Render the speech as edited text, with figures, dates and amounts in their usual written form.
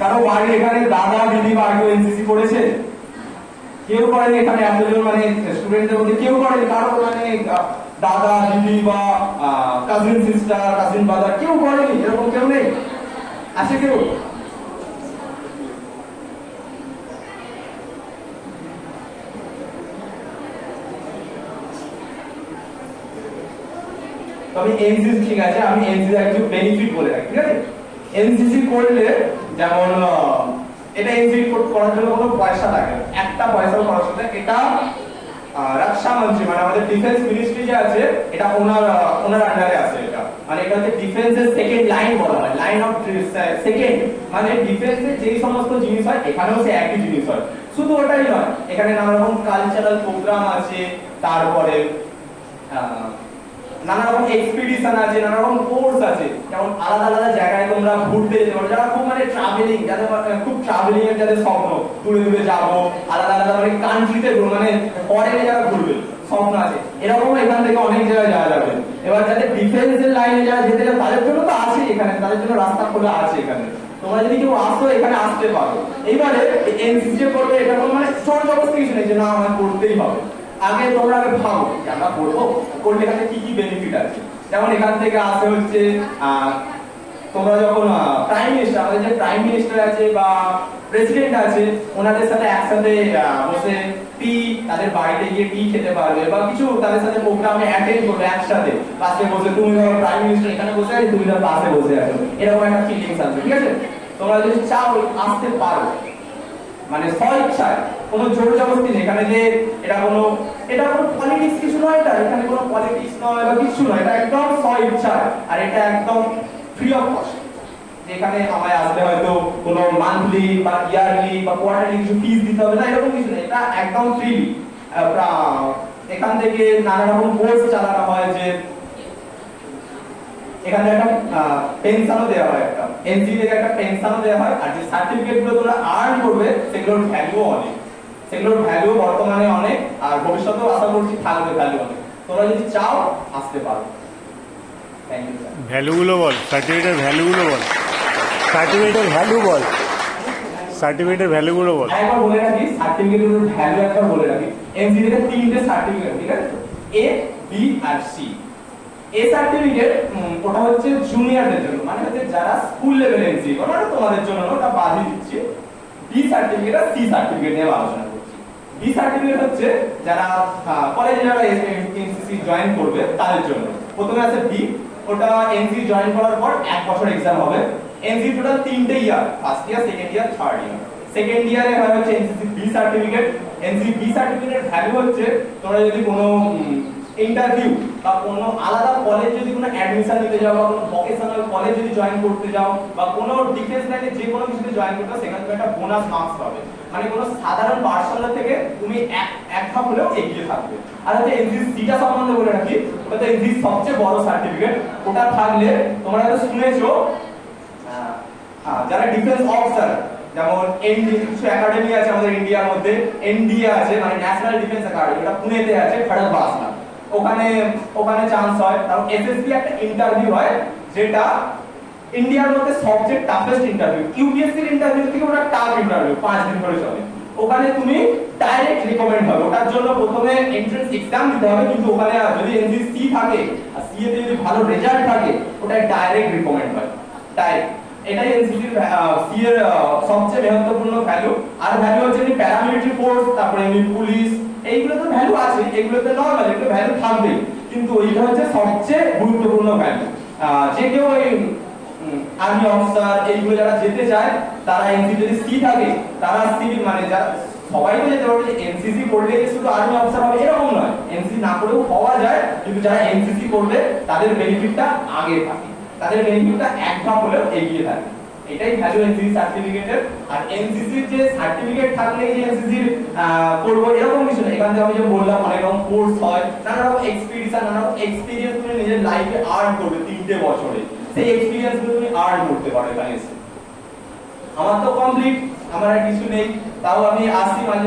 কারো বাড়ি এখানে দাদা দিদি বা কেউ এনসিসি করেছে? কেউ করেনি এখানে, এতজন মানে স্টুডেন্টদের মধ্যে কেউ করেনি। কারো মানে দাদা দিদি বা কাজিন সিস্টার কাজিন ব্রাদার কেউ করেনি? এরকম কেউ নেই? আছে কেউ? তবে এনসিসি ঠিক আছে, আমি এনসিসি একটু বেনিফিট বলে রাখি, ঠিক আছে? এনসিসি করলে যেমন এটা এনসিসি করার জন্য কোনো পয়সা লাগে না, একটা পয়সাও খরচ হতে। এটা রক্ষা মন্ত্রী মানে আমাদের ডিফেন্স মিনিস্ট্রি যে আছে এটা ওনার আন্ডারে আছে। এটা মানে এটা হচ্ছে ডিফেন্সের সেকেন্ড লাইন বলা হয়, লাইন অফ সেকেন্ড। মানে ডিফেন্সে যেই সমস্ত জিনিস হয় এখানেও সে একই জিনিস হয়। শুধু ওটাই নয়, এখানে নানা রকম কালচারাল প্রোগ্রাম আছে, তারপরে নানা রকম এক্সপিডিশন আছে, নানা রকম কোর্স আছে। যেমন আলাদা আলাদা জায়গায় তোমরা ঘুরতে যেতে পারো, যারা খুব মানে ট্রাভেলিং, যাদের খুব ট্রাভেলিং এর যাদের স্বপ্ন, দূরে দূরে যাবো, আলাদা আলাদা মানে কান্ট্রিতে মানে ফরেনে যারা ঘুরবে স্বপ্ন আছে, এরকম এখান থেকে অনেক জায়গায় যাওয়া যাবে। এবার যাদের ডিফেন্সের লাইনে যারা যেতে চায় তাদের জন্য তো আছে এখানে, তাদের জন্য রাস্তা খোলা আছে এখানে। তোমরা যদি কেউ আসো এখানে আসতে পারো। এইবারে এনসিসি করবে এটা কোনো মানে জোর জবরদস্তি কিছু নেই যে না আমার করতেই হবে। আগে তোমরা আগে ভাবো যে আমরা করবো, করলে এখানে কি কি বেনিফিট আছে। যেমন এখান থেকে আসে হচ্ছে তোমরা যখন প্রাইম মিনিস্টার, আমাদের যে প্রাইম মিনিস্টার আছে বা প্রেসিডেন্ট আছে, ওনাদের সাথে একসাথে বসে টি, তাদের বাড়িতে গিয়ে টি খেতে পারবে বা কিছু তাদের সাথে প্রোগ্রামে অ্যাটেন্ড করবে একসাথে, পাশে বসে। তুমি ধরো প্রাইম মিনিস্টার এখানে বসে আছো, তুমি ধরো পাশে বসে আছো, এরকম একটা ফিলিংস আছে, ঠিক আছে? তোমরা যদি চাও আসতে পারো, মানে স্বেচ্ছায়, কোনো জোর জবরদস্তি নেই এখানে যে এটা কোনো পলিটিক্স কিছু নয়। এটা এখানে কোনো পলিটিক্স নয় বা কিছু নয়, এটা একদম স্বেচ্ছায়। আর এটা একদম ফ্রি অফ কস্ট। যেখানে আমায় আসলে হয়তো কোনো মান্থলি বা ইয়ারলি বা কোয়ার্টারলি কিছু ফিস দিতে হবে না, এরকম কিছু নেই। এটা একদম ফ্রিলি এখান থেকে নানা রকম কোর্স চালানো হয়। যে এখানে একটা পেনশনও দেওয়া হয়, একটা এনজিও থেকে একটা পেনশনও দেওয়া হয়। আর যে সার্টিফিকেট গুলো তোমরা আর্ন করবে সেগুলোর ভ্যালু অনেক, সেগুলোর ভ্যালু বর্তমানে অনেক, আর ভবিষ্যতেও আশা করছি থাকবে ভ্যালু অনেক। তোমরা যদি চাও আসতে পারো। Thank you sir. ভ্যালুগুলো বল, সার্টিফিকেটের ভ্যালুগুলো বল, সার্টিফিকেটের ভ্যালু বল, সার্টিফিকেটের ভ্যালুগুলো বল। একবার বলে রাখি সার্টিফিকেটের ভ্যালু একবার বলে রাখি। এনজিও থেকে তিনটে সার্টিফিকেট, ঠিক আছে? এ, B R C. A certificate ওটা হচ্ছে জুনিয়রদের জন্য, মানে হচ্ছে যারা স্কুল লেভেলে এনসি করে, ওটা তোমাদের জন্য ওটা বাদই দিচ্ছি। বি সার্টিফিকেট আর সি সার্টিফিকেট নিয়ে আলোচনা করছি। বি সার্টিফিকেট হচ্ছে যারা কলেজে যারা এনসিসি জয়েন করবে তাদের জন্য। প্রথমে আছে বি, ওটা এনসি জয়েন করার পর 1 বছর এক্সাম হবে। এনসি টোটাল 3টে year, first year, second year, third year. Second ইয়ারে হয় হচ্ছে NCC B certificate. NC B সার্টিফিকেটের ভ্যালু হচ্ছে তোমরা যদি কোনো ইন্টারভিউ বা কোনো আলাদা কলেজ যদি কোনো অ্যাডমিশন নিতে যাও বা কোনো ভোকেশনাল কলেজ যদি জয়েন করতে যাও বা কোনো ডিফেন্স লাইনে যে কোনো কিছুতে জয়েন করতে যাও, সেখানে তুমি একটা বোনাস মার্কস পাবে। মানে কোনো সাধারণ পার্সনের থেকে তুমি এক ধাপ হলেও এগিয়ে থাকবে। আর হচ্ছে এনসিসি সিটা সম্বন্ধে বলে রাখি, ওটা তো এনসিসি সবচেয়ে বড় সার্টিফিকেট। ওটা থাকলে তোমরা হয়তো শুনেছো যারা ডিফেন্স অফিসার, যেমন কিছু একাডেমি আছে আমাদের ইন্ডিয়ার মধ্যে, এনডিএ আছে মানে ন্যাশনাল ডিফেন্স একাডেমি, এটা পুনেতে আছে, খড়গপুর। ওখানে চান্স হয়। তারপর এসএসবি একটা ইন্টারভিউ হয় যেটা ইন্ডিয়ার মধ্যে সবচেয়ে টাফেস্ট ইন্টারভিউ। ইউপিএসসি এর ইন্টারভিউ থেকে ওটা টাফ ইন্টারভিউ, 5 দিন ধরে চলে। ওখানে তুমি ডাইরেক্ট রিকমেন্ড হবে। ওটার জন্য প্রথমে এন্ট্রান্স এক্সাম দিতে হবে, কিন্তু ওখানে যদি এনসিসি সি থাকে আর সি এতে যদি ভালো রেজাল্ট থাকে ওটা ডাইরেক্ট রিকমেন্ড হয়, ডাইরেক্ট। এটাই এনসিসির সি এর সবচেয়ে মহত্বপূর্ণ ভ্যালু। আর ভ্যালু হচ্ছে প্যারামিলিটারি ফোর্স, তারপরে পুলিশ, এইগুলো তো ভ্যালু আছে, এগুলোতে নরমাল একটু ভ্যালু থাকবেই, কিন্তু ওইটা হচ্ছে সবচেয়ে গুরুত্বপূর্ণ ভ্যালু। যে কেউ এই আর্মি অফিসার এইগুলো যারা যেতে চায় তারা এনসিসি যদি সি থাকে তারা সিভিল মানে যারা সবাই তো যেতে পারবে। এনসিসি করলে যে শুধু আর্মি অফিসার হবে এরকম নয়, এনসিসি না করেও হওয়া যায়, কিন্তু যারা এনসিসি করবে তাদের বেনিফিটটা আগে থাকে, তাদের বেনিফিটটা এক ধাপ হলেও এগিয়ে থাকে। এটাই ভ্যালু এনসিসি সার্টিফিকেটের। আর এনসিসির যে সার্টিফিকেট থাকলে যে এনসিসির করবো এরকম কিছু না। এখান থেকে আমি যে বললাম অনেক রকম কোর্স হয়, নানা রকম এক্সপিরিয়েন্স, নানা রকম এক্সপিরিয়েন্স তুমি নিজের লাইফে আর্ন করবে 3টে বছরে। সেই এক্সপিরিয়েন্স গুলো তুমি আর্ন করতে পারো এখানে এসে। আমার তো কমপ্লিট, আমার আর কিছু নেই, তাও আমি আসছি মাঝে